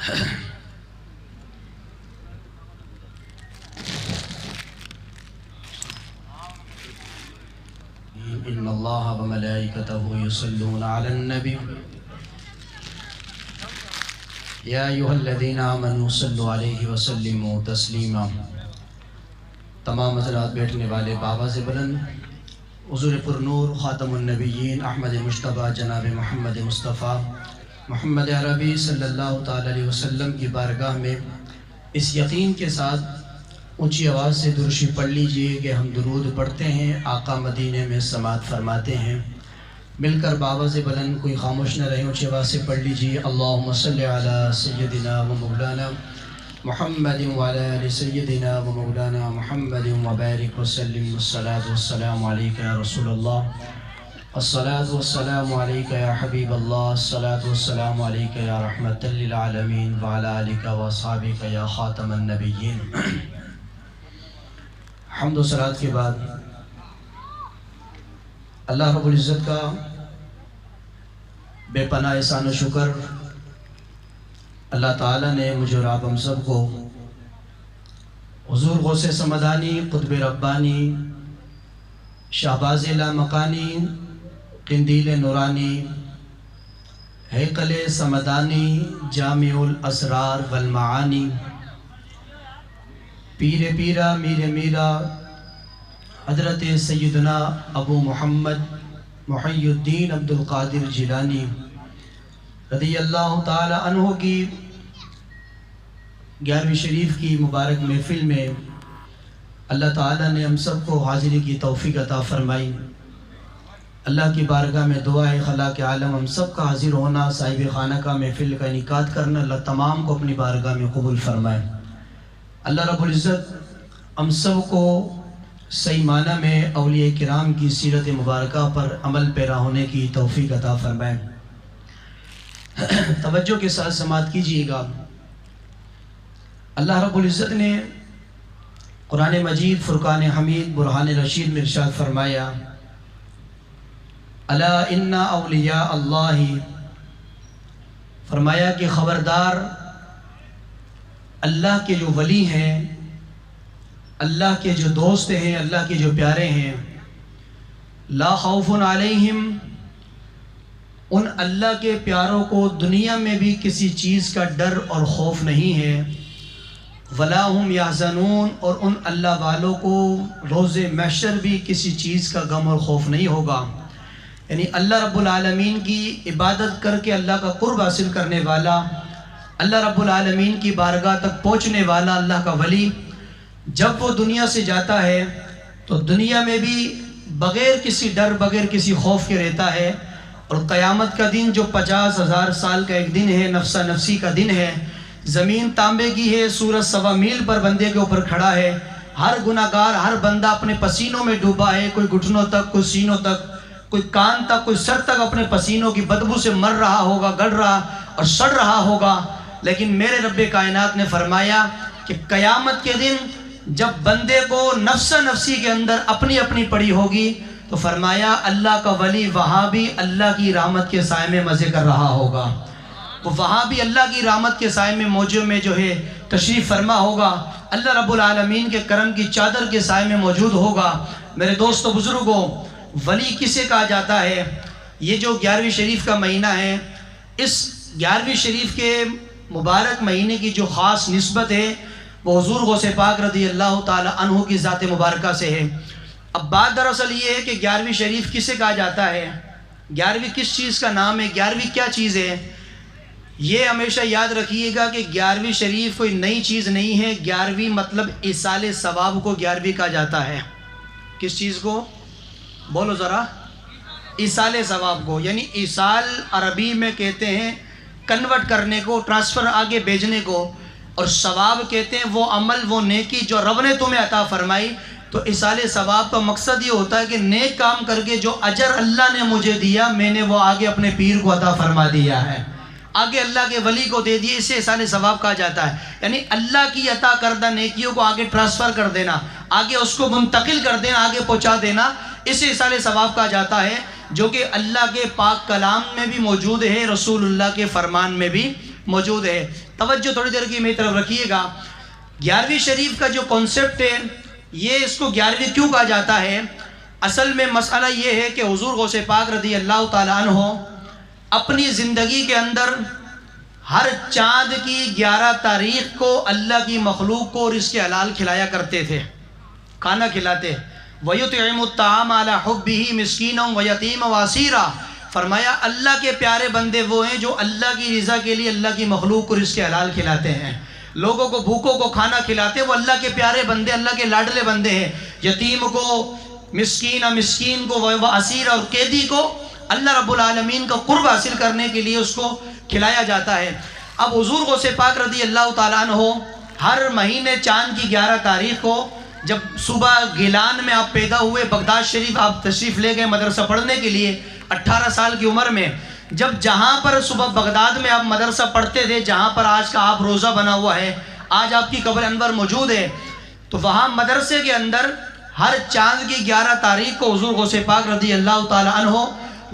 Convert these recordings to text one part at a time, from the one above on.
ان اللہ و ملائکتہ یصلون علی النبی یا ایھا الذین آمنوا صلوا علیہ وسلموا تسلیما۔ تمام حضرات، بیٹھنے والے بآواز بلند حضور پر نور خاتم النبیین احمد مجتبیٰ جناب محمد مصطفیٰ محمد عربی صلی اللہ تعالی علیہ وسلم کی بارگاہ میں اس یقین کے ساتھ اونچی آواز سے درشی پڑھ لیجئے کہ ہم درود پڑھتے ہیں، آقا مدینے میں سماعت فرماتے ہیں۔ مل کر بآواز بلند، کوئی خاموش نہ رہے، اونچی آواز سے پڑھ لیجئے۔ اللہم صلی علی سیدنا و مولانا محمد وعلی آل سیدنا و مولانا محمد وبارک وسلم۔ الصلاۃ والسلام علیک یا رسول اللہ، الصلاۃ والسلام علیک یا حبیب اللہ، الصلاۃ والسلام علیک یا رحمۃ للعالمین وعلی آلک واصحابک یا خاتم النبیین۔ حمد و صلوات کے بعد اللہ رب العزت کا بے پناہ احسان و شکر، اللہ تعالیٰ نے مجھے اور آپ ہم سب کو حضور غوث سمدانی، قطب ربانی، شہباز لامکانی، قندیل نورانی، ہیکل سمدانی، جامع الاسرار والمعانی، پیر پیرا میر میرا حضرت سیدنا ابو محمد محی الدین عبد القادر جیلانی رضی اللہ تعالی عنہ کی 11ویں شریف کی مبارک محفل میں اللہ تعالیٰ نے ہم سب کو حاضری کی توفیق عطا فرمائی۔ اللہ کی بارگاہ میں دعا ہے خلاق عالم ہم سب کا حاضر ہونا، صاحب خانہ کا محفل کا انعقاد کرنا، اللہ تمام کو اپنی بارگاہ میں قبول فرمائے۔ اللہ رب العزت ہم سب کو صحیح معنی میں اولیاء کرام کی سیرت مبارکہ پر عمل پیرا ہونے کی توفیق عطا فرمائے۔ توجہ کے ساتھ سماعت کیجئے گا۔ اللہ رب العزت نے قرآن مجید فرقان حمید برہان رشید میں ارشاد فرمایا، الا ان اولیاء اللہ، فرمایا کہ خبردار اللہ کے جو ولی ہیں، اللہ کے جو دوست ہیں، اللہ کے جو پیارے ہیں، لا خوف علیہم، ان اللہ کے پیاروں کو دنیا میں بھی کسی چیز کا ڈر اور خوف نہیں ہے، ولا ہم یحزنون، اور ان اللہ والوں کو روز محشر بھی کسی چیز کا غم اور خوف نہیں ہوگا۔ یعنی اللہ رب العالمین کی عبادت کر کے اللہ کا قرب حاصل کرنے والا، اللہ رب العالمین کی بارگاہ تک پہنچنے والا اللہ کا ولی جب وہ دنیا سے جاتا ہے تو دنیا میں بھی بغیر کسی ڈر، بغیر کسی خوف کے رہتا ہے، اور قیامت کا دن جو 50,000 سال کا ایک دن ہے، نفسا نفسی کا دن ہے، زمین تانبے کی ہے، سورج 1.25 میل پر بندے کے اوپر کھڑا ہے، ہر گناہگار، ہر بندہ اپنے پسینوں میں ڈوبا ہے، کوئی گھٹنوں تک، کوئی سینوں تک، کوئی کان تک، کوئی سر تک اپنے پسینوں کی بدبو سے مر رہا ہوگا، گل رہا اور سڑ رہا ہوگا۔ لیکن میرے رب کائنات نے فرمایا کہ قیامت کے دن جب بندے کو نفس نفسی کے اندر اپنی اپنی پڑی ہوگی تو فرمایا اللہ کا ولی وہاں بھی اللہ کی رحمت کے سائے میں مزے کر رہا ہوگا، وہ وہاں بھی اللہ کی رحمت کے سائے میں موجود میں جو ہے تشریف فرما ہوگا، اللہ رب العالمین کے کرم کی چادر کے سائے میں موجود ہوگا۔ میرے دوست و بزرگوں، ولی کسے کہا جاتا ہے؟ یہ جو 11ویں شریف کا مہینہ ہے، اس 11ویں شریف کے مبارک مہینے کی جو خاص نسبت ہے وہ حضور غوث پاک رضی اللہ تعالی عنہ کی ذات مبارکہ سے ہے۔ اب بات دراصل یہ ہے کہ 11ویں شریف کسے کہا جاتا ہے، 11ویں کس چیز کا نام ہے، 11ویں کیا چیز ہے؟ یہ ہمیشہ یاد رکھیے گا کہ 11ویں شریف کوئی نئی چیز نہیں ہے۔ 11ویں مطلب ایصال ثواب کو 11ویں کہا جاتا ہے۔ کس چیز کو؟ بولو ذرا۔ ایصال ثواب کو، یعنی ایصال عربی میں کہتے ہیں کنورٹ کرنے کو، ٹرانسفر آگے بھیجنے کو، اور ثواب کہتے ہیں وہ عمل، وہ نیکی جو رب نے تمہیں عطا فرمائی۔ تو ایصال ثواب کا مقصد یہ ہوتا ہے کہ نیک کام کر کے جو اجر اللہ نے مجھے دیا، میں نے وہ آگے اپنے پیر کو عطا فرما دیا ہے، آگے اللہ کے ولی کو دے دیے، اسے ایصال ثواب کہا جاتا ہے۔ یعنی اللہ کی عطا کردہ نیکیوں کو آگے ٹرانسفر کر دینا، آگے اس کو منتقل کر دینا، آگے پہنچا دینا، اسے ایصال ثواب کہا جاتا ہے، جو کہ اللہ کے پاک کلام میں بھی موجود ہے، رسول اللہ کے فرمان میں بھی موجود ہے۔ توجہ تھوڑی دیر کی میری طرف رکھیے گا. 11ویں شریف کا جو کانسیپٹ ہے، یہ اس کو 11ویں کیوں کہا جاتا ہے؟ اصل میں مسئلہ یہ ہے کہ حضور غوث پاک رضی اللہ تعالیٰ عنہ اپنی زندگی کے اندر ہر چاند کی 11 تاریخ کو اللہ کی مخلوق کو رزق حلال کھلایا کرتے تھے، کھانا کھلاتے. وَيُطْعِمُ الطَّعَامَ عَلَىٰ حُبِّهِ مِسْكِينًا وَيَتِيمًا وَأَسِيرًا. فرمایا اللہ کے پیارے بندے وہ ہیں جو اللہ کی رضا کے لیے اللہ کی مخلوق کو رزق حلال کھلاتے ہیں، لوگوں کو بھوکوں کو کھانا کھلاتے. وہ اللہ کے پیارے بندے، اللہ کے لاڈلے بندے ہیں. یتیم کو، مسکین کو، وہ اسیر اور قیدی کو اللہ رب العالمین کا قرب حاصل کرنے کے لیے اس کو کھلایا جاتا ہے. اب حضور غوث پاک رضی اللہ تعالیٰ عنہ ہر مہینے چاند کی 11 تاریخ کو، جب صبح گیلان میں آپ پیدا ہوئے، بغداد شریف آپ تشریف لے گئے مدرسہ پڑھنے کے لیے 18 سال کی عمر میں، جب جہاں پر صبح بغداد میں آپ مدرسہ پڑھتے تھے، جہاں پر آج کا آپ روزہ بنا ہوا ہے، آج آپ کی قبر انور موجود ہے، تو وہاں مدرسے کے اندر ہر چاند کی 11 تاریخ کو حضور غوث پاک رضی اللہ تعالیٰ عنہ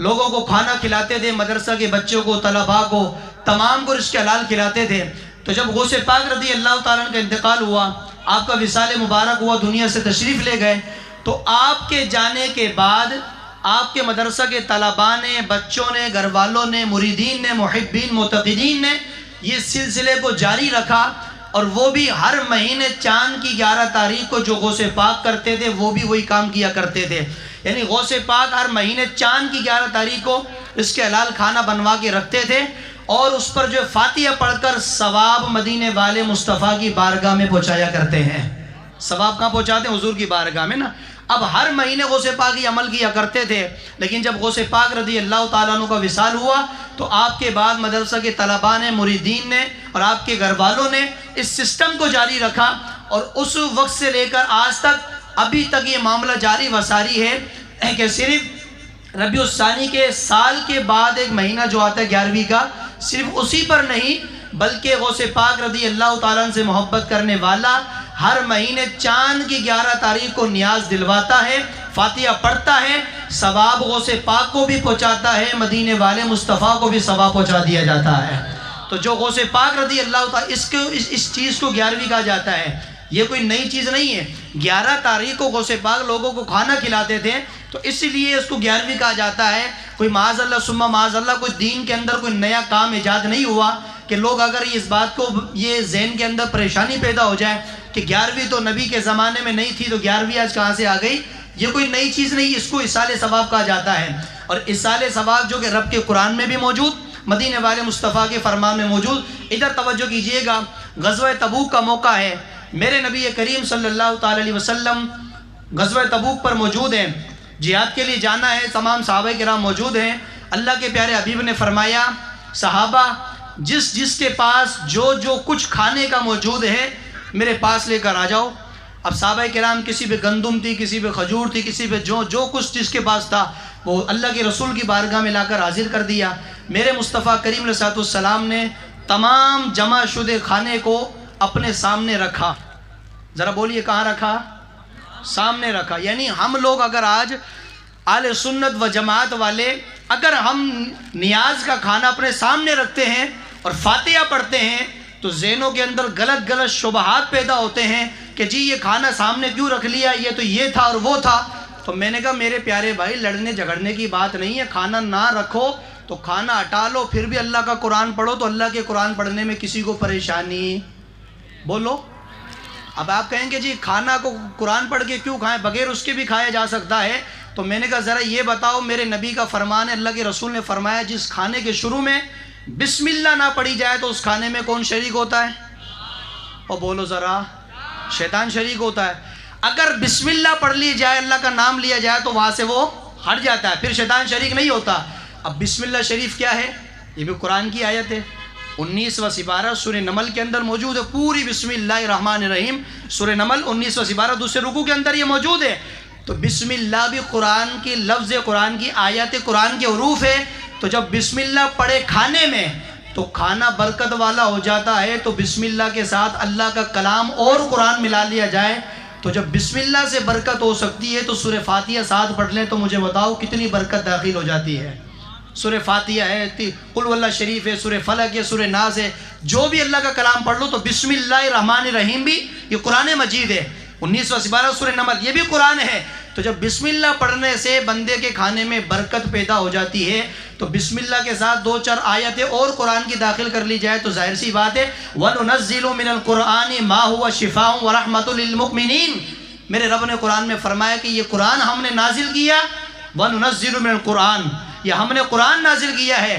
لوگوں کو کھانا کھلاتے تھے، مدرسہ کے بچوں کو، طلباء کو، تمام کو رزق حلال کھلاتے تھے. تو جب غوث پاک رضی اللہ تعالیٰ عنہ کا انتقال ہوا، آپ کا وصال مبارک ہوا، دنیا سے تشریف لے گئے، تو آپ کے جانے کے بعد آپ کے مدرسہ کے طلباء نے، بچوں نے، گھر والوں نے، مریدین نے، محبین، معتقدین نے یہ سلسلے کو جاری رکھا. اور وہ بھی ہر مہینے چاند کی 11 تاریخ کو جو غوث پاک کرتے تھے وہ بھی وہی کام کیا کرتے تھے. یعنی غوث پاک ہر مہینے چاند کی 11 تاریخ کو اس کے حلال کھانا بنوا کے رکھتے تھے، اور اس پر جو فاتحہ پڑھ کر ثواب مدینے والے مصطفیٰ کی بارگاہ میں پہنچایا کرتے ہیں. ثواب کہاں پہنچاتے ہیں؟ حضور کی بارگاہ میں نا. اب ہر مہینے غوث پاک یہ عمل کیا کرتے تھے، لیکن جب غوث پاک رضی اللہ تعالیٰ عنہ کا وصال ہوا تو آپ کے بعد مدرسہ کے طلباء نے، مریدین نے اور آپ کے گھر والوں نے اس سسٹم کو جاری رکھا، اور اس وقت سے لے کر آج تک ابھی تک یہ معاملہ جاری و ساری ہے کہ صرف ربیع الثانی کے سال کے بعد ایک مہینہ جو آتا ہے 11ویں کا، صرف اسی پر نہیں بلکہ غوث پاک رضی اللہ تعالیٰ عنہ سے محبت کرنے والا ہر مہینے چاند کی 11 تاریخ کو نیاز دلواتا ہے، فاتحہ پڑھتا ہے، ثواب غوث پاک کو بھی پہنچاتا ہے، مدینے والے مصطفیٰ کو بھی ثواب پہنچا دیا جاتا ہے. تو جو غوث پاک رضی اللہ تعالیٰ اس چیز کو 11ویں کہا جاتا ہے. یہ کوئی نئی چیز نہیں ہے. 11 تاریخ کو غوث پاک لوگوں کو کھانا کھلاتے تھے، تو اس لیے اس کو 11ویں کہا جاتا ہے. کوئی معاذ اللہ ثم معاذ اللہ کوئی دین کے اندر کوئی نیا کام ایجاد نہیں ہوا کہ لوگ اگر اس بات کو یہ ذہن کے اندر پریشانی پیدا ہو جائے کہ 11ویں تو نبی کے زمانے میں نہیں تھی تو 11ویں آج کہاں سے آ گئی. یہ کوئی نئی چیز نہیں، اس کو اصال ثواب کہا جاتا ہے. اور اصال ثواب جو کہ رب کے قرآن میں بھی موجود، مدینے والے مصطفیٰ کے فرمان میں موجود. ادھر توجہ کیجئے گا، غزوہ تبوک کا موقع ہے، میرے نبی کریم صلی اللہ تعالی علیہ وسلم غزوہ تبوک پر موجود ہیں، جہاد کے لیے جانا ہے، تمام صحابہ کرام موجود ہیں. اللہ کے پیارے حبیب نے فرمایا صحابہ جس کے پاس جو کچھ کھانے کا موجود ہے میرے پاس لے کر آ جاؤ. اب صحابہ کرام کسی پہ گندم تھی، کسی پہ کھجور تھی، کسی پہ جو کچھ جس کے پاس تھا وہ اللہ کے رسول کی بارگاہ میں لا کر حاضر کر دیا. میرے مصطفیٰ کریم علیہ السلام نے تمام جمع شدہ کھانے کو اپنے سامنے رکھا. ذرا بولیے کہاں رکھا؟ سامنے رکھا. یعنی ہم لوگ اگر آج اہل سنت و جماعت والے اگر ہم نیاز کا کھانا اپنے سامنے رکھتے ہیں اور فاتحہ پڑھتے ہیں تو ذہنوں کے اندر غلط شبہات پیدا ہوتے ہیں کہ جی یہ کھانا سامنے کیوں رکھ لیا، یہ تو یہ تھا اور وہ تھا. تو میں نے کہا میرے پیارے بھائی لڑنے جھگڑنے کی بات نہیں ہے. کھانا نہ رکھو تو کھانا ہٹا لو، پھر بھی اللہ کا قرآن پڑھو. تو اللہ کے قرآن پڑھنے میں کسی کو پریشانی بولو. اب آپ کہیں گے جی کھانا کو قرآن پڑھ کے کیوں کھائیں، بغیر اس کے بھی کھایا جا سکتا ہے. تو میں نے کہا ذرا یہ بتاؤ، میرے نبی کا فرمان ہے، اللہ کے رسول نے فرمایا جس کھانے کے شروع میں بسم اللہ نہ پڑھی جائے تو اس کھانے میں کون شریک ہوتا ہے؟ اور بولو ذرا، شیطان شریک ہوتا ہے. اگر بسم اللہ پڑھ لی جائے، اللہ کا نام لیا جائے تو وہاں سے وہ ہٹ جاتا ہے، پھر شیطان شریک نہیں ہوتا. اب بسم اللہ شریف کیا ہے؟ یہ بھی قرآن کی آیت ہے، 19واں سپارہ سورہ نمل کے اندر موجود ہے. پوری بسم اللہ الرحمن الرحیم سورہ نمل 19واں سپارہ دوسرے رکوع کے اندر یہ موجود ہے. تو بسم اللہ بھی قرآن کی لفظ، قرآن کی آیت، قرآن کے حروف ہے. تو جب بسم اللہ پڑھے کھانے میں تو کھانا برکت والا ہو جاتا ہے. تو بسم اللہ کے ساتھ اللہ کا کلام اور قرآن ملا لیا جائے تو جب بسم اللہ سے برکت ہو سکتی ہے تو سورہ فاتحہ ساتھ پڑھ لیں تو مجھے بتاؤ کتنی برکت داخل ہو جاتی ہے. سورہ فاتحہ ہے، قل واللہ شریف ہے، سورہ فلق ہے، سورہ ناس ہے، جو بھی اللہ کا کلام پڑھ لو تو بسم اللہ الرحمن الرحیم بھی یہ قرآن مجید ہے۔ 19 سپارہ سورہ نمل یہ بھی قرآن ہے۔ تو جب بسم اللہ پڑھنے سے بندے کے کھانے میں برکت پیدا ہو جاتی ہے تو بسم اللہ کے ساتھ 2-4 آیتیں اور قرآن کی داخل کر لی جائے تو ظاہر سی بات ہے وَنُنَزِّلُ مِنَ الْقُرْآنِ مَا هُوَ شِفَاءٌ وَرَحْمَةٌ لِلْمُؤْمِنِينَ۔ میرے رب نے قرآن میں فرمایا کہ یہ قرآن ہم نے نازل کیا، وَنُنَزِّلُ مِنَ الْقُرْآنِ، یہ ہم نے قرآن نازل کیا ہے۔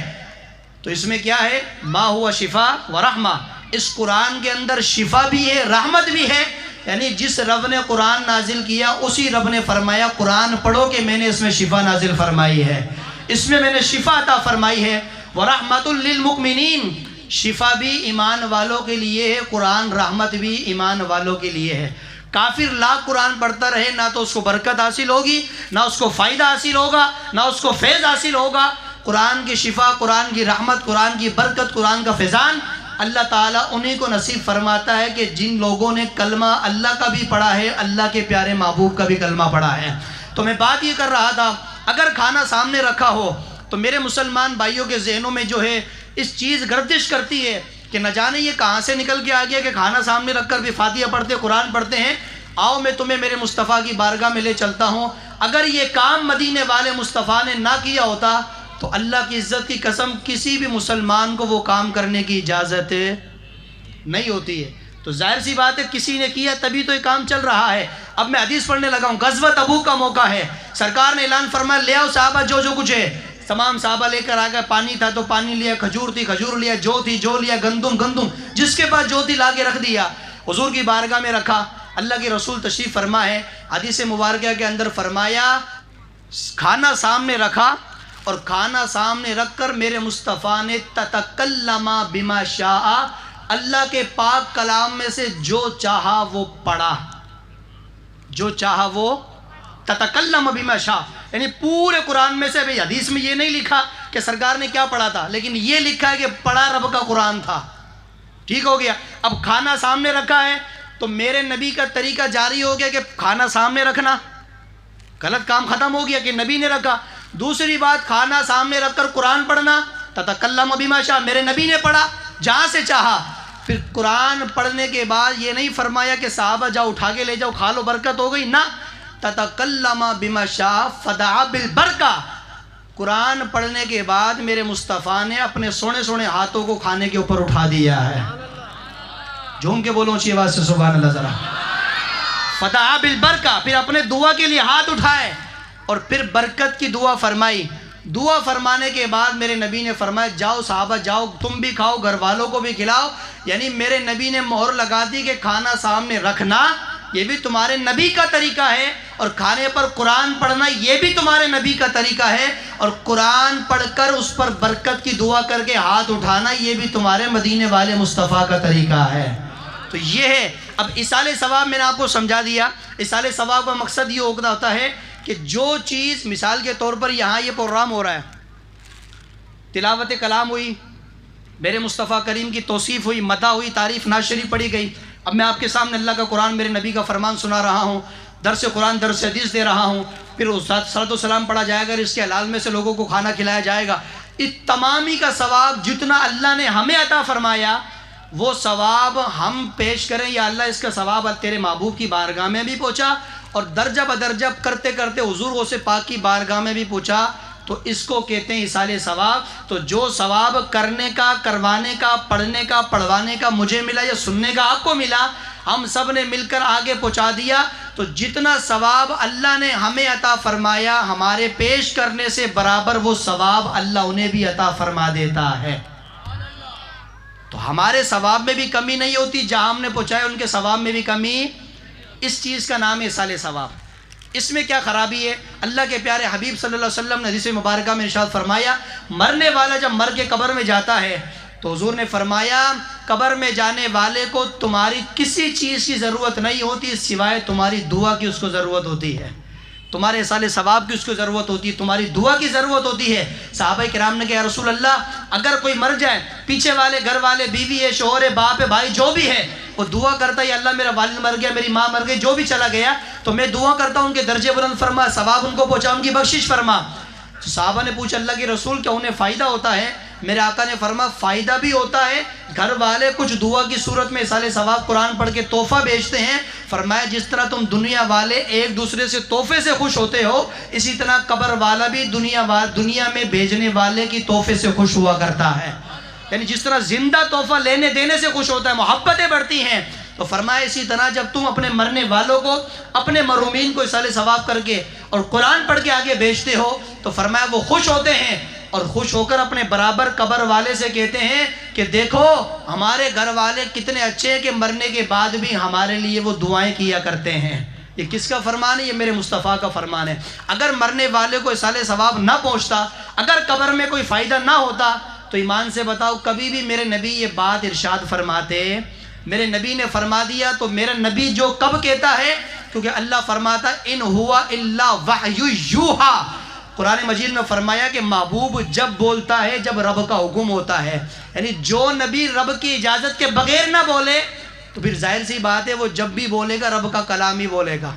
تو اس میں کیا ہے؟ مَا هُوَ شِفَاءٌ وَرَحْمَةٌ، اس قرآن کے اندر شفا بھی ہے، رحمت بھی ہے۔ یعنی جس رب نے قرآن نازل کیا اسی رب نے فرمایا قرآن پڑھو کہ میں نے اس میں شفا نازل فرمائی ہے، اس میں میں نے شفا عطا فرمائی ہے۔ وَرَحْمَةٌ لِلْمُؤْمِنِينَ، شفا بھی ایمان والوں کے لیے ہے، قرآن رحمت بھی ایمان والوں کے لیے ہے۔ کافر لاکھ قرآن پڑھتا رہے نہ تو اس کو برکت حاصل ہوگی، نہ اس کو فائدہ حاصل ہوگا، نہ اس کو فیض حاصل ہوگا۔ قرآن کی شفا، قرآن کی رحمت، قرآن کی برکت، قرآن کا فیضان اللہ تعالیٰ انہی کو نصیب فرماتا ہے کہ جن لوگوں نے کلمہ اللہ کا بھی پڑھا ہے، اللہ کے پیارے محبوب کا بھی کلمہ پڑھا ہے۔ تو میں بات یہ کر رہا تھا، اگر کھانا سامنے رکھا ہو تو میرے مسلمان بھائیوں کے ذہنوں میں جو ہے اس چیز گردش کرتی ہے کہ نہ جانے یہ کہاں سے نکل کے آ گیا کہ کھانا سامنے رکھ کر بھی فاتحہ پڑھتے، قرآن پڑھتے ہیں۔ آؤ میں تمہیں میرے مصطفیٰ کی بارگاہ میں لے چلتا ہوں، اگر یہ کام مدینے والے مصطفیٰ نے نہ کیا ہوتا تو اللہ کی عزت کی قسم کسی بھی مسلمان کو وہ کام کرنے کی اجازت نہیں ہوتی ہے۔ تو ظاہر سی بات ہے کسی نے کیا تبھی تو یہ کام چل رہا ہے۔ اب میں حدیث پڑھنے لگا ہوں، غزوہ تبوک کا موقع ہے، سرکار نے اعلان فرمایا لے آؤ صحابہ جو جو کچھ ہے۔ تمام صحابہ لے کر آ گئے، پانی تھا تو پانی لیا، کھجور تھی کھجور لیا، جو تھی جو لیا، گندم جس کے پاس جو تھی لا کے رکھ دیا، حضور کی بارگاہ میں رکھا۔ اللہ کے رسول تشریف فرما ہے، حدیث مبارکہ کے اندر فرمایا کھانا سامنے رکھا اور کھانا سامنے رکھ کر میرے مصطفیٰ نے تتکلم بما شاء، اللہ کے پاک کلام میں سے جو چاہا وہ پڑھا، جو چاہا وہ تتکلم بما شاء، یعنی پورے قرآن میں سے، بھئی حدیث میں یہ نہیں لکھا کہ سرکار نے کیا پڑھا تھا، لیکن یہ لکھا ہے کہ پڑھا رب کا قرآن تھا۔ ٹھیک ہو گیا۔ اب کھانا سامنے رکھا ہے تو میرے نبی کا طریقہ جاری ہو گیا کہ کھانا سامنے رکھنا، غلط کام ختم ہو گیا کہ نبی نے رکھا۔ دوسری بات، کھانا سامنے رکھ کر قرآن پڑھنا، تتکلم بما شاء، میرے نبی نے پڑھا جہاں سے چاہا۔ پھر قرآن پڑھنے کے بعد یہ نہیں فرمایا کہ صحابہ جاؤ اٹھا کے لے جاؤ کھا لو برکت ہو گئی، نہ، تتکلم بما شاء فدعا بالبرکہ، قرآن پڑھنے کے بعد میرے مصطفیٰ نے اپنے سونے سونے ہاتھوں کو کھانے کے اوپر اٹھا دیا ہے۔ جھوم کے بولو اونچی آواز سے سبحان اللہ ذرا۔ فدعا بالبرکہ، پھر اپنے دعا کے لیے ہاتھ اٹھائے اور پھر برکت کی دعا فرمائی۔ دعا فرمانے کے بعد میرے نبی نے فرمایا جاؤ صحابہ جاؤ تم بھی کھاؤ، گھر والوں کو بھی کھلاؤ۔ یعنی میرے نبی نے مہر لگا دی کہ کھانا سامنے رکھنا یہ بھی تمہارے نبی کا طریقہ ہے، اور کھانے پر قرآن پڑھنا یہ بھی تمہارے نبی کا طریقہ ہے، اور قرآن پڑھ کر اس پر برکت کی دعا کر کے ہاتھ اٹھانا یہ بھی تمہارے مدینے والے مصطفیٰ کا طریقہ ہے۔ تو یہ ہے۔ اب اصالِ ثواب میں نے آپ کو سمجھا دیا۔ اصالِ ثواب کا مقصد یہ ہوتا ہے کہ جو چیز، مثال کے طور پر یہاں یہ پروگرام ہو رہا ہے، تلاوت کلام ہوئی، میرے مصطفیٰ کریم کی توصیف ہوئی، مدح ہوئی، تعریف نعت شریف پڑھی گئی، اب میں آپ کے سامنے اللہ کا قرآن، میرے نبی کا فرمان سنا رہا ہوں، درس قرآن درس حدیث دے رہا ہوں، پھر صلاۃ و سلام پڑھا جائے گا، اس کے حلال میں سے لوگوں کو کھانا کھلایا جائے گا۔ اس تمامی کا ثواب جتنا اللہ نے ہمیں عطا فرمایا وہ ثواب ہم پیش کریں، یا اللہ اس کا ثواب تیرے محبوب کی بارگاہ میں بھی پہنچا اور درجہ بدرجہ کرتے کرتے حضور غوث پاک کی بارگاہ میں بھی پہنچا، تو اس کو کہتے ہیں اصالِ ثواب۔ تو جو ثواب کرنے کا، کروانے کا، پڑھنے کا، پڑھوانے کا مجھے ملا یا سننے کا آپ کو ملا، ہم سب نے مل کر آگے پہنچا دیا، تو جتنا ثواب اللہ نے ہمیں عطا فرمایا ہمارے پیش کرنے سے برابر وہ ثواب اللہ انہیں بھی عطا فرما دیتا ہے۔ تو ہمارے ثواب میں بھی کمی نہیں ہوتی، جہاں ہم نے پہنچایا ان کے ثواب میں بھی کمی، اس چیز کا نام ہے اصالِ ثواب۔ اس میں کیا خرابی ہے؟ اللہ کے پیارے حبیب صلی اللہ علیہ وسلم نے حدیث مبارکہ میں ارشاد فرمایا، مرنے والا جب مر کے قبر میں جاتا ہے تو حضور نے فرمایا قبر میں جانے والے کو تمہاری کسی چیز کی ضرورت نہیں ہوتی سوائے تمہاری دعا کی، اس کو ضرورت ہوتی ہے، تمہارے اصالِ ثواب کی اس کو ضرورت ہوتی ہے، تمہاری دعا کی ضرورت ہوتی ہے۔ صحابہ کرام نے کہا یا رسول اللہ اگر کوئی مر جائے، پیچھے والے گھر والے، بیوی ہے، شوہر ہے، باپ ہے، بھائی جو بھی ہے، وہ دعا کرتا ہے یا اللہ میرا والد مر گیا، میری ماں مر گئی، جو بھی چلا گیا، تو میں دعا کرتا ہوں ان کے درجے بلند فرما، ثواب ان کو پہنچا، ان کی بخشش فرما۔ تو صحابہ نے پوچھا اللہ کے رسول کیا انہیں فائدہ ہوتا ہے؟ میرے آقا نے فرمایا فائدہ بھی ہوتا ہے، گھر والے کچھ دعا کی صورت میں ایصال ثواب قرآن پڑھ کے تحفہ بیچتے ہیں، فرمایا جس طرح تم دنیا والے ایک دوسرے سے تحفے سے خوش ہوتے ہو، اسی طرح قبر والا بھی دنیا میں بھیجنے والے کی تحفے سے خوش ہوا کرتا ہے۔ یعنی جس طرح زندہ تحفہ لینے دینے سے خوش ہوتا ہے، محبتیں بڑھتی ہیں، تو فرمایا اسی طرح جب تم اپنے مرنے والوں کو، اپنے مرحومین کو ایصال ثواب کر کے اور قرآن پڑھ کے آگے بھیجتے ہو تو فرمایا وہ خوش ہوتے ہیں، اور خوش ہو کر اپنے برابر قبر والے سے کہتے ہیں کہ دیکھو ہمارے گھر والے کتنے اچھے ہیں کہ مرنے کے بعد بھی ہمارے لیے وہ دعائیں کیا کرتے ہیں۔ یہ کس کا فرمان ہے؟ یہ میرے مصطفیٰ کا فرمان ہے۔ اگر مرنے والے کو ایصال ثواب نہ پہنچتا، اگر قبر میں کوئی فائدہ نہ ہوتا، تو ایمان سے بتاؤ کبھی بھی میرے نبی یہ بات ارشاد فرماتے؟ میرے نبی نے فرما دیا تو میرا نبی جو کب کہتا ہے، کیونکہ اللہ فرماتا ان ہوا الا وحی یوحا، قرآن مجید میں فرمایا کہ محبوب جب بولتا ہے جب رب کا حکم ہوتا ہے، یعنی جو نبی رب کی اجازت کے بغیر نہ بولے تو پھر ظاہر سی بات ہے وہ جب بھی بولے گا رب کا کلام ہی بولے گا،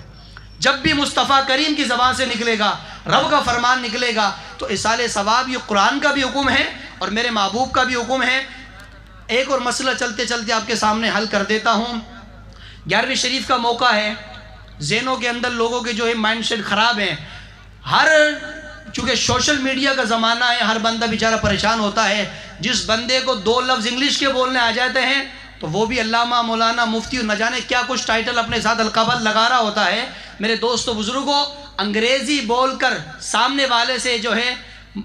جب بھی مصطفیٰ کریم کی زبان سے نکلے گا رب کا فرمان نکلے گا۔ تو ایصال ثواب یہ قرآن کا بھی حکم ہے اور میرے محبوب کا بھی حکم ہے۔ ایک اور مسئلہ چلتے چلتے آپ کے سامنے حل کر دیتا ہوں۔ 11ویں شریف کا موقع ہے، ذہنوں کے اندر لوگوں کے جو ہے مائنڈ سیٹ خراب ہیں، چونکہ سوشل میڈیا کا زمانہ ہے، ہر بندہ بیچارہ پریشان ہوتا ہے، جس بندے کو 2 لفظ انگلش کے بولنے آ جاتے ہیں تو وہ بھی علامہ مولانا مفتی نہ جانے کیا کچھ ٹائٹل اپنے ساتھ القابات لگا رہا ہوتا ہے۔ میرے دوستو بزرگوں، انگریزی بول کر سامنے والے سے جو ہے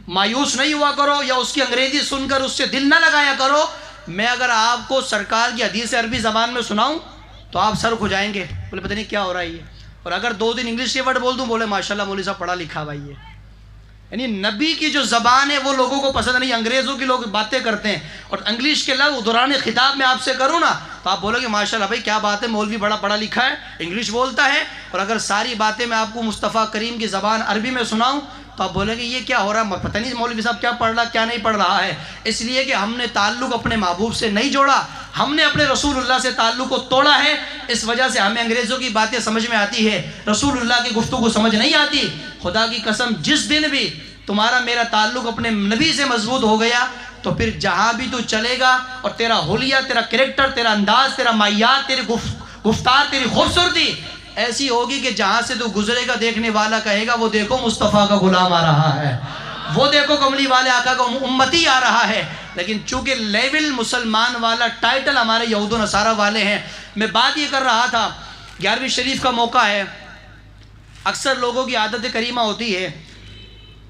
مایوس نہیں ہوا کرو، یا اس کی انگریزی سن کر اس سے دل نہ لگایا کرو۔ میں اگر آپ کو سرکار کی حدیث عربی زبان میں سناؤں تو آپ سر کھو جائیں گے، بولے پتہ نہیں کیا ہو رہا ہے یہ، اور اگر 2 دن انگلش کے ورڈ بول دوں بولے ماشاءاللہ مولوی صاحب پڑھا لکھا بھائی ہے۔ یعنی نبی کی جو زبان ہے وہ لوگوں کو پسند نہیں، انگریزوں کی لوگ باتیں کرتے ہیں، اور انگلش کے لفظ دوران خطاب میں آپ سے کروں نا تو آپ بولو گے ماشاءاللہ بھائی کیا بات ہے، مولوی بڑا پڑھا لکھا ہے، انگلش بولتا ہے۔ اور اگر ساری باتیں میں آپ کو مصطفیٰ کریم کی زبان عربی میں سناؤں تو آپ بولیں گے یہ کیا ہو رہا ہے، پتہ نہیں مولوی صاحب کیا پڑھ رہا کیا نہیں پڑھ رہا ہے۔ اس لیے کہ ہم نے تعلق اپنے محبوب سے نہیں جوڑا، ہم نے اپنے رسول اللہ سے تعلق کو توڑا ہے، اس وجہ سے ہمیں انگریزوں کی باتیں سمجھ میں آتی ہے، رسول اللہ کی گفتگو سمجھ نہیں آتی۔ خدا کی قسم جس دن بھی تمہارا میرا تعلق اپنے نبی سے مضبوط ہو گیا تو پھر جہاں بھی تو چلے گا اور تیرا حلیہ، تیرا کریکٹر، تیرا انداز، تیرا معیار، تیری گفتار، تیری خوبصورتی ایسی ہوگی کہ جہاں سے تو گزرے گا دیکھنے والا کہے گا وہ دیکھو مصطفیٰ کا غلام آ رہا ہے، وہ دیکھو کملی والے آقا کا امتی آ رہا ہے۔ لیکن چونکہ لیول مسلمان والا ٹائٹل ہمارے یہود و نصارہ والے ہیں۔ میں بات یہ کر رہا تھا 11ویں شریف کا موقع ہے، اکثر لوگوں کی عادت کریمہ ہوتی ہے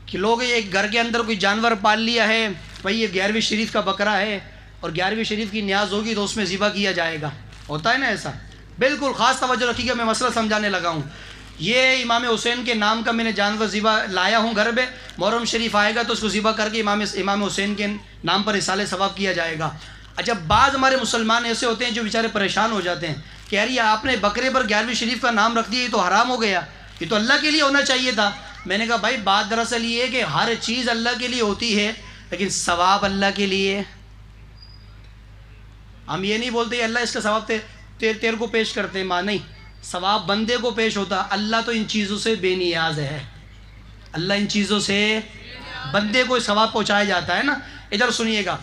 کہ لوگ ایک گھر کے اندر کوئی جانور پال لیا ہے، بھائی یہ 11ویں شریف کا بکرا ہے اور 11ویں شریف کی نیاز ہوگی تو اس میں ذبح کیا جائے گا، ہوتا ہے نا ایسا؟ بالکل خاص توجہ رکھیے گا، میں مسئلہ سمجھانے لگا ہوں۔ یہ امام حسین کے نام کا میں نے جانور ذبح لایا ہوں گھر میں، محرم شریف آئے گا تو اس کو ذبح کر کے امام حسین کے نام پر ایصال ثواب کیا جائے گا۔ جب بعض ہمارے مسلمان ایسے ہوتے ہیں جو بیچارے پریشان ہو جاتے ہیں کہ یار یہ آپ نے بکرے پر 11ویں شریف کا نام رکھ دیا، یہ تو حرام ہو گیا، یہ تو اللہ کے لیے ہونا چاہیے تھا۔ میں نے کہا بھائی بات دراصل یہ ہے کہ ہر چیز اللہ کے لیے ہوتی ہے لیکن ثواب اللہ کے لیے، ہم یہ نہیں بولتے اللہ اس کا ثواب تیر کو پیش کرتے ماں، نہیں، ثواب بندے کو پیش ہوتا۔ اللہ تو ان چیزوں سے بے نیاز ہے، اللہ ان چیزوں سے بندے کو ثواب پہنچایا جاتا ہے نا۔ ادھر سنیے گا،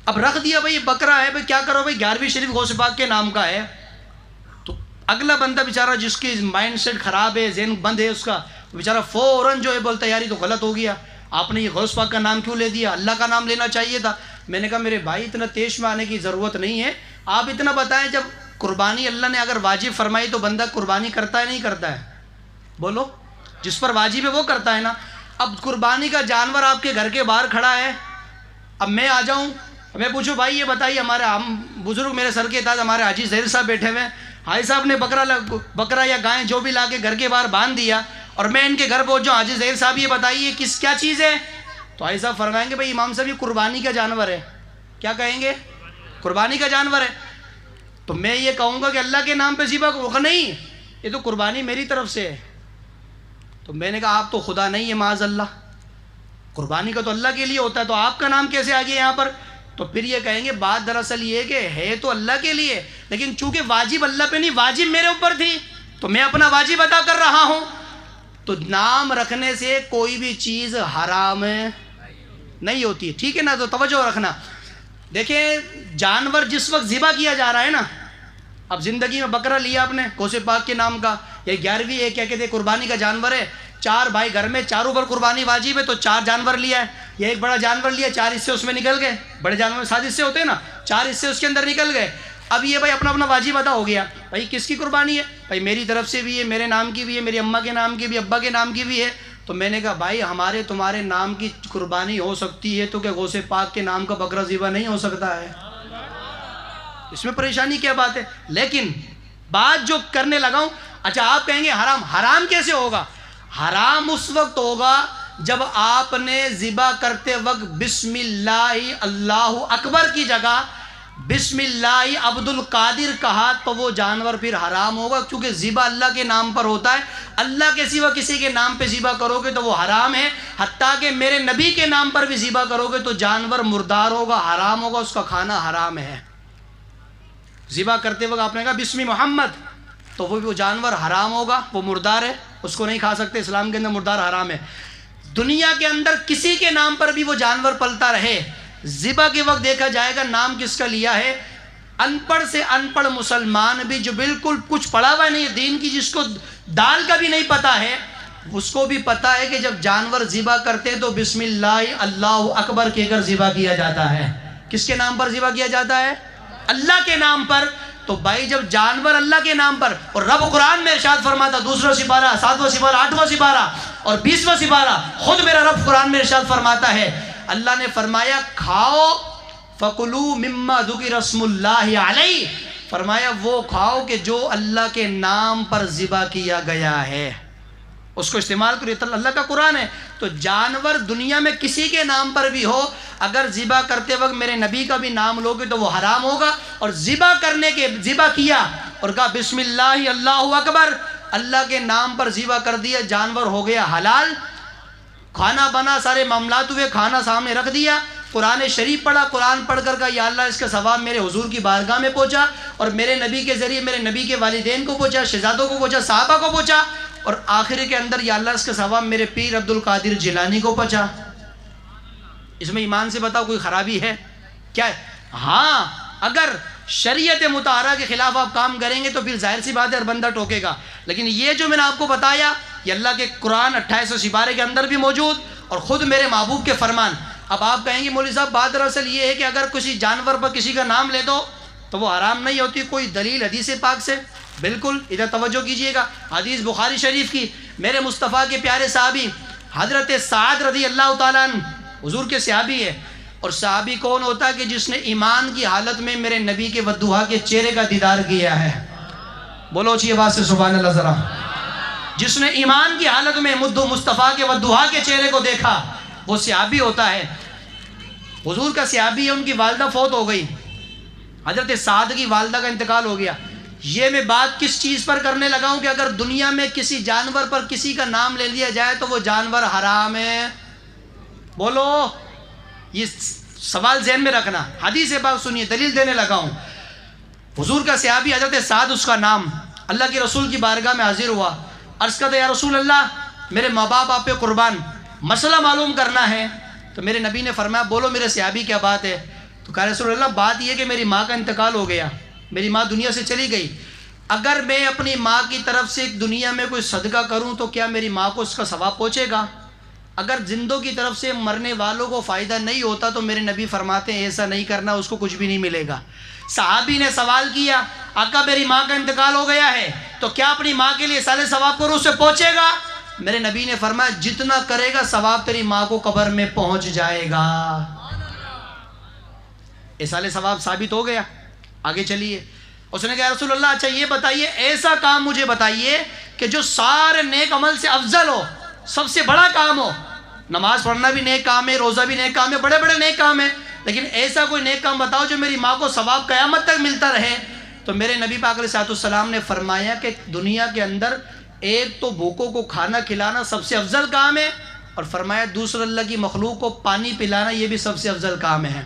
اب رکھ دیا بھائی بکرا ہے، بھائی کیا کرو بھائی 11ویں شریف غوث پاک کے نام کا ہے، تو اگلا بندہ بیچارہ جس کی مائنڈ سیٹ خراب ہے، ذہن بند ہے اس کا، بیچارہ فوراً جو ہے بولتا ہے یار یہ تو غلط ہو گیا، آپ نے یہ غوث پاک کا نام کیوں لے دیا، اللہ کا نام لینا چاہیے تھا۔ میں نے کہا میرے بھائی اتنا تیش میں آنے کی ضرورت نہیں ہے، آپ اتنا بتائیں جب قربانی اللہ نے اگر واجب فرمائی تو بندہ قربانی کرتا ہے نہیں کرتا ہے؟ بولو، جس پر واجب ہے وہ کرتا ہے نا۔ اب قربانی کا جانور آپ کے گھر کے باہر کھڑا ہے، اب میں آ جاؤں میں پوچھوں بھائی یہ بتائیے، ہمارے ہم بزرگ میرے سر کے تاج ہمارے حاجی ظہیر صاحب بیٹھے ہوئے ہیں، حاجی صاحب نے بکرا یا گائے جو بھی لا کے گھر کے باہر باندھ دیا اور میں ان کے گھر پہنچ جاؤں، حاجی ظہیر صاحب یہ بتائیے کیا چیز ہے؟ تو حاجی صاحب فرمائیں گے بھائی امام صاحب یہ قربانی کا جانور ہے۔ کیا کہیں گے؟ قربانی کا جانور ہے۔ تو میں یہ کہوں گا کہ اللہ کے نام پہ ذبح ہوگا، نہیں، یہ تو قربانی میری طرف سے ہے۔ تو میں نے کہا آپ تو خدا نہیں ہے معاذ اللہ، قربانی کا تو اللہ کے لیے ہوتا ہے، تو آپ کا نام کیسے آ گیا یہاں پر؟ تو پھر یہ کہیں گے بات دراصل یہ کہ ہے تو اللہ کے لیے لیکن چونکہ واجب اللہ پہ نہیں، واجب میرے اوپر تھی تو میں اپنا واجب ادا کر رہا ہوں۔ تو نام رکھنے سے کوئی بھی چیز حرام نہیں ہوتی ہے، ٹھیک ہے نا؟ تو توجہ رکھنا. دیکھیں جانور جس وقت ذبح کیا جا رہا ہے نا، اب زندگی میں بکرا لیا آپ نے غوث پاک کے نام کا، یہ 11ویں ہے کیا کہتے ہیں قربانی کا جانور ہے، 4 بھائی گھر میں، چاروں پر قربانی واجب ہے، تو 4 جانور لیا ہے، یہ ایک بڑا جانور لیا، 4 حصے اس میں نکل گئے، بڑے جانور میں 7 حصے ہوتے ہیں نا، 4 حصے اس کے اندر نکل گئے. اب یہ بھائی اپنا اپنا واجب ادا ہو گیا. بھائی کس کی قربانی ہے؟ بھائی میری طرف سے بھی ہے، میرے نام کی بھی ہے، میری اماں کے نام کی بھی، ابا کے نام کی بھی ہے. تو میں نے کہا بھائی ہمارے تمہارے نام کی قربانی ہو سکتی ہے تو کہ غوث پاک کے نام کا بکرا ذبح نہیں ہو سکتا ہے؟ اس میں پریشانی کیا بات ہے؟ لیکن بات جو کرنے لگا ہوں، اچھا آپ کہیں گے حرام، حرام کیسے ہوگا؟ حرام اس وقت ہوگا جب آپ نے ذبح کرتے وقت بسم اللہ اللہ اکبر کی جگہ بسم اللہ عبد القادر کہا تو وہ جانور پھر حرام ہوگا، کیونکہ ذبح اللہ کے نام پر ہوتا ہے. اللہ کے سوا کسی کے نام پہ ذبح کرو گے تو وہ حرام ہے. حتیٰ کہ میرے نبی کے نام پر بھی ذبح کرو گے تو جانور مردار ہوگا، حرام ہوگا، اس کا کھانا حرام ہے. ذبح کرتے وقت آپ نے کہا بسم محمد تو وہ جانور حرام ہوگا، وہ مردار ہے، اس کو نہیں کھا سکتے. اسلام کے اندر مردار حرام ہے. دنیا کے اندر کسی کے نام پر بھی وہ جانور پلتا رہے، ذبح کے وقت دیکھا جائے گا نام کس کا لیا ہے. ان پڑھ سے ان پڑھ مسلمان بھی جو بالکل کچھ پڑھا ہوا نہیں ہے دین کی، جس کو دال کا بھی نہیں پتا ہے، اس کو بھی پتا ہے کہ جب جانور ذبح کرتے تو بسم اللہ اللہ اکبر کہہ کر ذبح کیا جاتا ہے. کس کے نام پر ذبح کیا جاتا ہے؟ اللہ کے نام پر. تو بھائی جب جانور اللہ کے نام پر، اور رب قرآن میں ارشاد فرماتا 2واں سپارہ 7واں سپارہ 8واں سپارہ اور 20واں سپارہ، خود میرا رب قرآن میں ارشاد فرماتا ہے، اللہ نے فرمایا کھاؤ فَكُلُوا مِمَّا ذُكِرَ اسْمُ اللَّهِ عَلَيْهِ، فرمایا وہ کھاؤ کہ جو اللہ کے نام پر ذبح کیا گیا ہے، اس کو استعمال کرو. یہ اللہ کا قرآن ہے. تو جانور دنیا میں کسی کے نام پر بھی ہو، اگر ذبح کرتے وقت میرے نبی کا بھی نام لوگے تو وہ حرام ہوگا. اور ذبح کیا اور کہا بسم اللہ اللہ اکبر، اللہ کے نام پر ذبح کر دیا، جانور ہو گیا حلال. کھانا بنا، سارے معاملات ہوئے، کھانا سامنے رکھ دیا، قرآن شریف پڑھا، قرآن پڑھ کر کہا یا اللہ اس کا ثواب میرے حضور کی بارگاہ میں پہنچا، اور میرے نبی کے ذریعے میرے نبی کے والدین کو پہنچا، شہزادوں کو پہنچا، صحابہ کو پہنچا، اور آخر کے اندر یا اللہ اس کا ثواب میرے پیر عبد القادر جیلانی کو پہنچا. اس میں ایمان سے بتاؤ کوئی خرابی ہے کیا ہے؟ ہاں اگر شریعت مطہرہ کے خلاف آپ کام کریں گے تو پھر ظاہر سی بات ہے ہر بندہ ٹوکے گا. لیکن یہ جو میں نے آپ کو بتایا یہ اللہ کے قرآن 28 سپارے کے اندر بھی موجود، اور خود میرے محبوب کے فرمان. اب آپ کہیں گے مولوی صاحب بات دراصل یہ ہے کہ اگر کسی جانور پر کسی کا نام لے دو تو وہ حرام نہیں ہوتی، کوئی دلیل حدیث پاک سے؟ بالکل ادھر توجہ کیجئے گا. حدیث بخاری شریف کی، میرے مصطفیٰ کے پیارے صحابی حضرت سعد رضی اللہ تعالیٰ عنہ حضور کے صحابی ہے. اور صحابی کون ہوتا ہے کہ جس نے ایمان کی حالت میں میرے نبی کے والضحیٰ کے چہرے کا دیدار کیا ہے؟ بولو اچھی آواز سے سبحان اللہ ذرا. جس نے ایمان کی حالت میں مصطفیٰ کے والضحیٰ کے چہرے کو دیکھا وہ صحابی ہوتا ہے. حضور کا صحابی ہے، ان کی والدہ فوت ہو گئی، حضرت سعد کی والدہ کا انتقال ہو گیا. یہ میں بات کس چیز پر کرنے لگا ہوں کہ اگر دنیا میں کسی جانور پر کسی کا نام لے لیا جائے تو وہ جانور حرام ہے. بولو، یہ سوال ذہن میں رکھنا. حدیث پاک سنیے، دلیل دینے لگا ہوں. حضور کا صحابی حضرت سعد اس کا نام، اللہ کے رسول کی بارگاہ میں حاضر ہوا، عرض کرتا یا رسول اللہ میرے ماں باپ آپ پہ قربان، مسئلہ معلوم کرنا ہے. تو میرے نبی نے فرمایا بولو میرے صحابی کیا بات ہے؟ تو کہا رسول اللہ بات یہ کہ میری ماں کا انتقال ہو گیا، میری ماں دنیا سے چلی گئی. اگر میں اپنی ماں کی طرف سے دنیا میں کوئی صدقہ کروں تو کیا میری ماں کو اس کا ثواب پہنچے گا؟ اگر زندوں کی طرف سے مرنے والوں کو فائدہ نہیں ہوتا تو میرے نبی فرماتے ہیں ایسا نہیں کرنا، اس کو کچھ بھی نہیں ملے گا. صحابی نے سوال کیا آقا میری ماں کا انتقال ہو گیا ہے تو کیا اپنی ماں کے لیے سارے ثواب کروں، اس سے پہنچے گا؟ میرے نبی نے فرمایا جتنا کرے گا ثواب تیری ماں کو قبر میں پہنچ جائے گا. ایسا ثواب ثابت ہو گیا. آگے چلیے. اس نے کہا رسول اللہ اچھا یہ بتائیے ایسا کام مجھے بتائیے کہ جو سارے نیک عمل سے افضل ہو، سب سے بڑا کام ہو. نماز پڑھنا بھی نیک کام ہے، روزہ بھی نیک کام ہے، بڑے بڑے نیک کام ہیں، لیکن ایسا کوئی نیک کام بتاؤ جو میری ماں کو ثواب قیامت تک ملتا رہے. تو میرے نبی پاک علیہ السلام نے فرمایا کہ دنیا کے اندر ایک تو بھوکوں کو کھانا کھلانا سب سے افضل کام ہے، اور فرمایا دوسرا اللہ کی مخلوق کو پانی پلانا یہ بھی سب سے افضل کام ہے،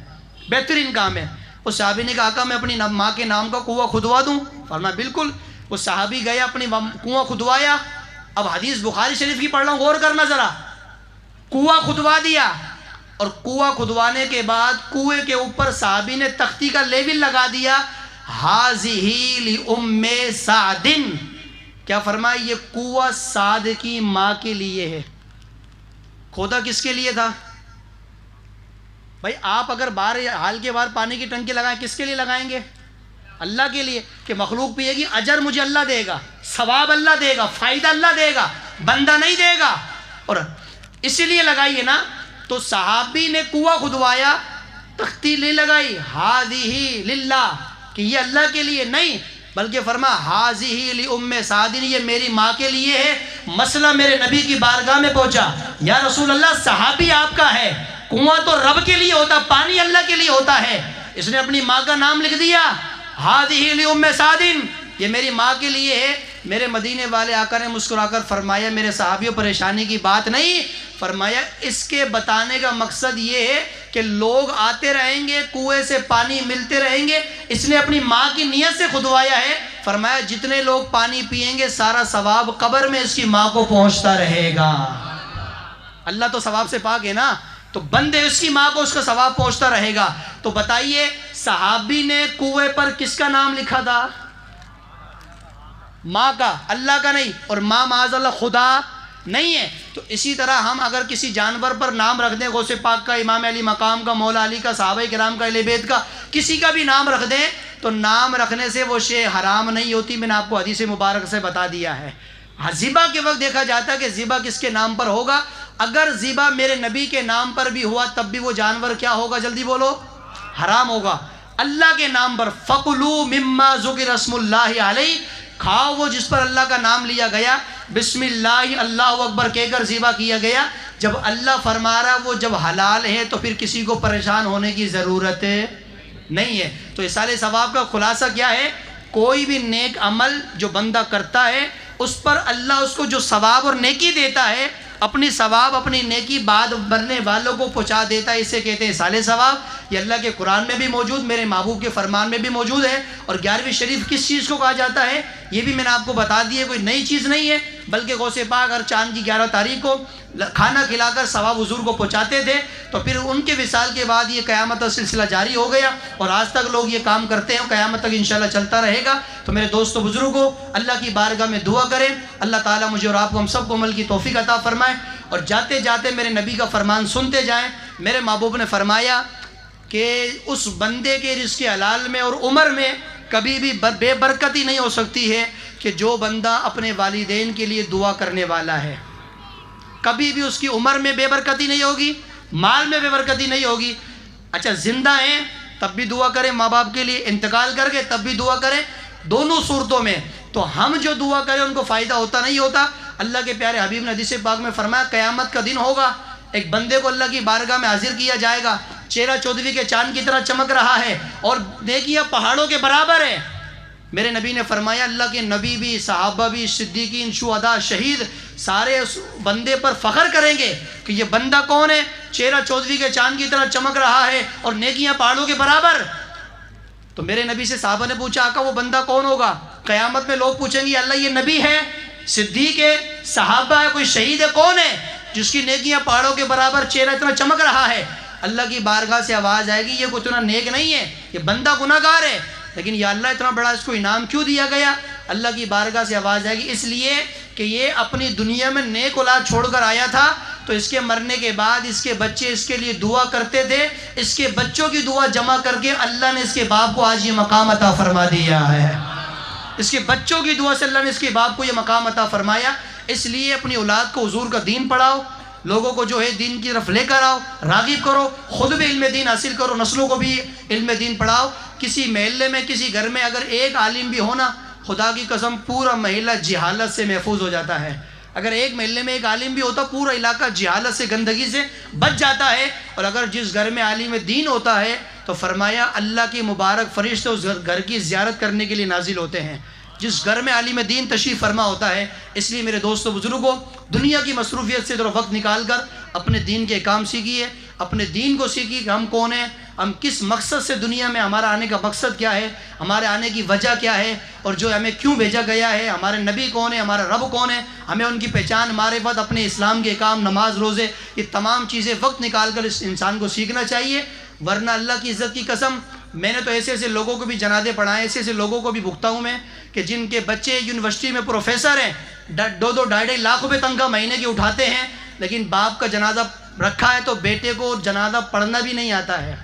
بہترین کام ہے. اس صحابی نے کہا آقا میں اپنی ماں کے نام کا کنواں کھدوا دوں؟ فرمایا بالکل. وہ صحابی گیا اپنی کنواں کھدوایا، اب حدیث بخاری شریف کی پڑھ رہا ہوں، غور کرنا ذرا. کنواں کھدوا دیا، اور کنواں کھدوانے کے بعد کنویں کے اوپر صحابی نے تختی کا لیبل لگا دیا، ہذہ لأم سعد. کیا فرمایا؟ یہ کنواں سعد کی ماں کے لیے ہے. کھودا کس کے لیے تھا بھائی؟ آپ اگر باہر حال کے باہر پانی کی ٹنکی لگائیں، کس کے لیے لگائیں گے؟ اللہ کے لیے، کہ مخلوق پیے گی، اجر مجھے اللہ دے گا، ثواب اللہ دے گا، فائدہ اللہ دے گا، بندہ نہیں دے گا. اور اسی لیے لگائیے نا. تو صحابی نے کنواں کھدوایا، تختی لے لگائی، ہذہ للہ، کہ یہ اللہ کے لیے نہیں، بلکہ فرما ہذہ لأم سعد، یہ میری ماں کے لیے ہے. مسئلہ میرے نبی کی بارگاہ میں پہنچا، یا رسول اللہ صحابی آپ کا ہے، کنواں تو رب کے لیے ہوتا، پانی اللہ کے لیے ہوتا ہے، اس نے اپنی ماں کا نام لکھ دیا، ہذہ لأم سعد، یہ میری ماں کے لیے ہے. میرے مدینے والے آقا نے مسکرا کر فرمایا، میرے صحابیوں پریشانی کی بات نہیں، فرمایا اس کے بتانے کا مقصد یہ ہے کہ لوگ آتے رہیں گے، کنویں سے پانی ملتے رہیں گے، اس نے اپنی ماں کی نیت سے کھدوایا ہے. فرمایا جتنے لوگ پانی پئیں گے سارا ثواب قبر میں اس کی ماں کو پہنچتا رہے گا. اللہ تو ثواب سے پاک ہے نا، تو بندے اس کی ماں کو اس کا ثواب پہنچتا رہے گا. تو بتائیے صحابی نے کنویں پر کس کا نام لکھا تھا؟ ماں کا، اللہ کا نہیں. اور ماں معاذ اللہ خدا نہیں ہے. تو اسی طرح ہم اگر کسی جانور پر نام رکھ دیں، غوث پاک کا، امام علی مقام کا، مولا علی کا، صحابہ کرام کا، اہل بیت کا، کسی کا بھی نام رکھ دیں تو نام رکھنے سے وہ شے حرام نہیں ہوتی. میں نے آپ کو حدیث مبارک سے بتا دیا ہے. ذبح کے وقت دیکھا جاتا ہے کہ ذبح کس کے نام پر ہوگا. اگر ذبح میرے نبی کے نام پر بھی ہوا تب بھی وہ جانور کیا ہوگا؟ جلدی بولو، حرام ہوگا. اللہ کے نام پر فَقُلُوا مِمَّا ذُكِرَ اسْمُ اللَّهِ عَلَيْهِ، کھاؤ وہ جس پر اللہ کا نام لیا گیا، بسم اللہ اللہ اکبر کہہ کر ذبح کیا گیا. جب اللہ فرما رہا وہ جب حلال ہے تو پھر کسی کو پریشان ہونے کی ضرورت نہیں ہے. تو اصالِ ثواب کا خلاصہ کیا ہے؟ کوئی بھی نیک عمل جو بندہ کرتا ہے اس پر اللہ اس کو جو ثواب اور نیکی دیتا ہے، اپنی ثواب اپنی نیکی بعد مرنے والوں کو پہنچا دیتا ہے، اسے کہتے ہیں اصالِ ثواب. یہ اللہ کے قرآن میں بھی موجود، میرے محبوب کے فرمان میں بھی موجود ہے. اور 11ویں شریف کس چیز کو کہا جاتا ہے یہ بھی میں نے آپ کو بتا دی ہے، کوئی نئی چیز نہیں ہے. بلکہ غوث پاک ہر چاند کی 11 تاریخ کو کھانا کھلا کر ثواب حضور کو پہنچاتے تھے. تو پھر ان کے وصال کے بعد یہ قیامت کا سلسلہ جاری ہو گیا اور آج تک لوگ یہ کام کرتے ہیں، قیامت تک انشاءاللہ چلتا رہے گا. تو میرے دوستو بزرگوں، اللہ کی بارگاہ میں دعا کریں، اللہ تعالیٰ مجھے اور آپ کو، ہم سب کو عمل کی توفیق عطا فرمائے. اور جاتے جاتے میرے نبی کا فرمان سنتے جائیں. میرے محبوب نے فرمایا کہ اس بندے کے رزق حلال میں اور عمر میں کبھی بھی بے برکتی نہیں ہو سکتی ہے کہ جو بندہ اپنے والدین کے لیے دعا کرنے والا ہے. کبھی بھی اس کی عمر میں بے برکتی نہیں ہوگی، مال میں بے برکتی نہیں ہوگی. اچھا زندہ ہیں تب بھی دعا کریں ماں باپ کے لیے، انتقال کر کے تب بھی دعا کریں، دونوں صورتوں میں. تو ہم جو دعا کریں ان کو فائدہ ہوتا نہیں ہوتا. اللہ کے پیارے حبیب نے حدیث پاک میں فرمایا قیامت کا دن ہوگا، ایک بندے کو اللہ کی بارگاہ میں حاضر کیا جائے گا، چہرہ چودھویں کے چاند کی طرح چمک رہا ہے اور نیکیاں پہاڑوں کے برابر ہے. میرے نبی نے فرمایا اللہ کے نبی بھی، صحابہ بھی، صدیقین، شہداء، شہید سارے اس بندے پر فخر کریں گے کہ یہ بندہ کون ہے، چہرہ چودھویں کے چاند کی طرح چمک رہا ہے اور نیکیاں پہاڑوں کے برابر. تو میرے نبی سے صحابہ نے پوچھا آقا وہ بندہ کون ہوگا؟ قیامت میں لوگ پوچھیں گے اللہ یہ نبی ہے، صدیق ہے، صحابہ ہے، کوئی شہید ہے، کون ہے جس کی نیکیاں پہاڑوں کے برابر، چہرہ اتنا چمک رہا ہے؟ اللہ کی بارگاہ سے آواز آئے گی یہ کوئی اتنا نیک نہیں ہے، یہ بندہ گناہ گار ہے، لیکن یا اللہ اتنا بڑا اس کو انعام کیوں دیا گیا؟ اللہ کی بارگاہ سے آواز آئے گی اس لیے کہ یہ اپنی دنیا میں نیک اولاد چھوڑ کر آیا تھا، تو اس کے مرنے کے بعد اس کے بچے اس کے لیے دعا کرتے تھے، اس کے بچوں کی دعا جمع کر کے اللہ نے اس کے باپ کو آج یہ مقام عطا فرما دیا ہے. اس کے بچوں کی دعا سے اللہ نے اس کے باپ کو یہ مقام عطا فرمایا. اس لیے اپنی اولاد کو حضور کا دین پڑھاؤ، لوگوں کو جو ہے دین کی طرف لے کر آؤ، راغب کرو، خود بھی علم دین حاصل کرو، نسلوں کو بھی علم دین پڑھاؤ. کسی محلے میں کسی گھر میں اگر ایک عالم بھی ہونا، خدا کی قسم پورا محلہ جہالت سے محفوظ ہو جاتا ہے. اگر ایک محلے میں ایک عالم بھی ہوتا پورا علاقہ جہالت سے، گندگی سے بچ جاتا ہے. اور اگر جس گھر میں عالم دین ہوتا ہے تو فرمایا اللہ کی مبارک فرشتے اس گھر کی زیارت کرنے کے لیے نازل ہوتے ہیں، جس گھر میں عالم دین تشریف فرما ہوتا ہے. اس لیے میرے دوستو بزرگوں، دنیا کی مصروفیت سے ذرا وقت نکال کر اپنے دین کے کام سیکھیے، اپنے دین کو سیکھیے کہ ہم کون ہیں، ہم کس مقصد سے دنیا میں، ہمارا آنے کا مقصد کیا ہے، ہمارے آنے کی وجہ کیا ہے، اور جو ہمیں کیوں بھیجا گیا ہے، ہمارے نبی کون ہے، ہمارا رب کون ہے، ہمیں ان کی پہچان، معرفت، اپنے اسلام کے کام، نماز، روزے، یہ تمام چیزیں وقت نکال کر اس انسان کو سیکھنا چاہیے. ورنہ اللہ کی عزت کی قسم، میں نے تو ایسے ایسے لوگوں کو بھی جنازے پڑھائے، ایسے ایسے لوگوں کو بھی بھگتا ہوں میں کہ جن کے بچے یونیورسٹی میں پروفیسر ہیں، 2-2 لاکھ روپے تنخواہ مہینے کی اٹھاتے ہیں، لیکن باپ کا جنازہ رکھا ہے تو بیٹے کو جنازہ پڑھنا بھی نہیں آتا ہے،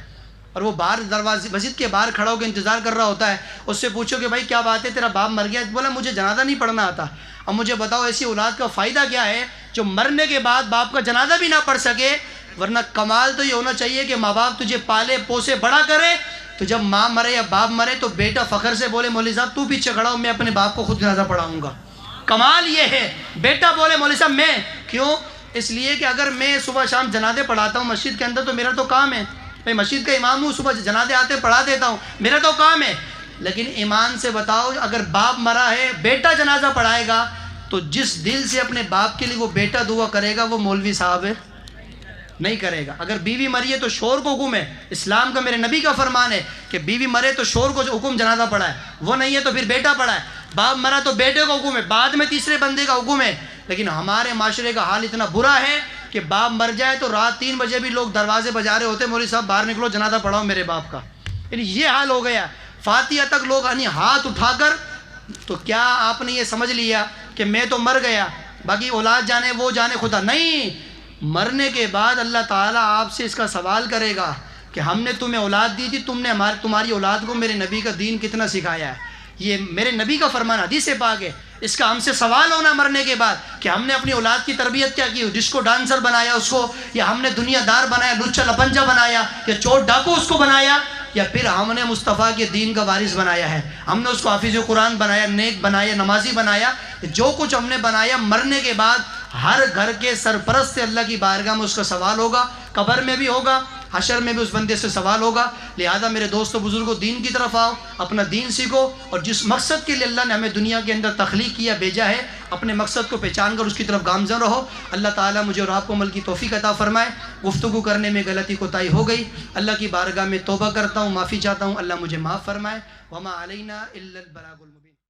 اور وہ باہر دروازے مسجد کے باہر کھڑا ہو کے انتظار کر رہا ہوتا ہے. اس سے پوچھو کہ بھائی کیا بات ہے، تیرا باپ مر گیا؟ بولا مجھے جنازہ نہیں پڑھنا آتا. اب مجھے بتاؤ ایسی اولاد کا فائدہ کیا ہے جو مرنے کے بعد باپ کا جنازہ بھی نہ پڑھ سکے؟ ورنہ کمال تو یہ ہونا چاہیے کہ ماں باپ تجھے پالے پوسے بڑا کرے، تو جب ماں مرے یا باپ مرے تو بیٹا فخر سے بولے مولوی صاحب تو پیچھے کھڑا ہو، میں اپنے باپ کو خود جنازہ پڑھاؤں گا. کمال یہ ہے، بیٹا بولے مولوی صاحب میں کیوں؟ اس لیے کہ اگر میں صبح شام جنازے پڑھاتا ہوں مسجد کے اندر تو میرا تو کام ہے، میں مسجد کا امام ہوں، صبح جنازے آتے پڑھا دیتا ہوں، میرا تو کام ہے. لیکن ایمان سے بتاؤ، اگر باپ مرا ہے بیٹا جنازہ پڑھائے گا تو جس دل سے اپنے باپ کے لیے وہ بیٹا دعا کرے گا وہ مولوی صاحب نہیں کرے گا. اگر بیوی مری ہے تو شوہر کو حکم ہے، اسلام کا میرے نبی کا فرمان ہے کہ بیوی مرے تو شوہر کو حکم جنازہ پڑھائے، وہ نہیں ہے تو پھر بیٹا پڑھائے. باپ مرا تو بیٹے کو حکم ہے، بعد میں تیسرے بندے کا حکم ہے. لیکن ہمارے معاشرے کا حال اتنا برا ہے کہ باپ مر جائے تو رات 3 بجے بھی لوگ دروازے بجا رہے ہوتے، مولوی صاحب باہر نکلو جنازہ پڑھاؤ میرے باپ کا. یعنی یہ حال ہو گیا. فاتحہ تک لوگ ہاتھ اٹھا کر، تو کیا آپ نے یہ سمجھ لیا کہ میں تو مر گیا، باقی اولاد جانے وہ جانے خدا؟ نہیں، مرنے کے بعد اللہ تعالیٰ آپ سے اس کا سوال کرے گا کہ ہم نے تمہیں اولاد دی تھی، تم نے تمہاری اولاد کو میرے نبی کا دین کتنا سکھایا ہے. یہ میرے نبی کا فرمان حدیث پاک ہے. اس کا ہم سے سوال ہونا مرنے کے بعد کہ ہم نے اپنی اولاد کی تربیت کیا کی، جس کو ڈانسر بنایا اس کو، یا ہم نے دنیا دار بنایا، لچا لپنجا بنایا، یا چور ڈاکو اس کو بنایا، یا پھر ہم نے مصطفیٰ کے دین کا وارث بنایا ہے، ہم نے اس کو حافظ قرآن بنایا، نیک بنایا، نمازی بنایا. جو کچھ ہم نے بنایا مرنے کے بعد ہر گھر کے سرپرست سے اللہ کی بارگاہ میں اس کا سوال ہوگا، قبر میں بھی ہوگا، حشر میں بھی اس بندے سے سوال ہوگا. لہذا میرے دوستو بزرگوں، دین کی طرف آؤ، اپنا دین سیکھو، اور جس مقصد کے لیے اللہ نے ہمیں دنیا کے اندر تخلیق کیا، بھیجا ہے، اپنے مقصد کو پہچان کر اس کی طرف گامزن رہو. اللہ تعالیٰ مجھے اور آپ کو عمل کی توفیق عطا فرمائے. گفتگو کرنے میں غلطی کوتاہی ہو گئی، اللہ کی بارگاہ میں توبہ کرتا ہوں، معافی چاہتا ہوں، اللہ مجھے معاف فرمائے. وما علینا الا البلاغ المبین.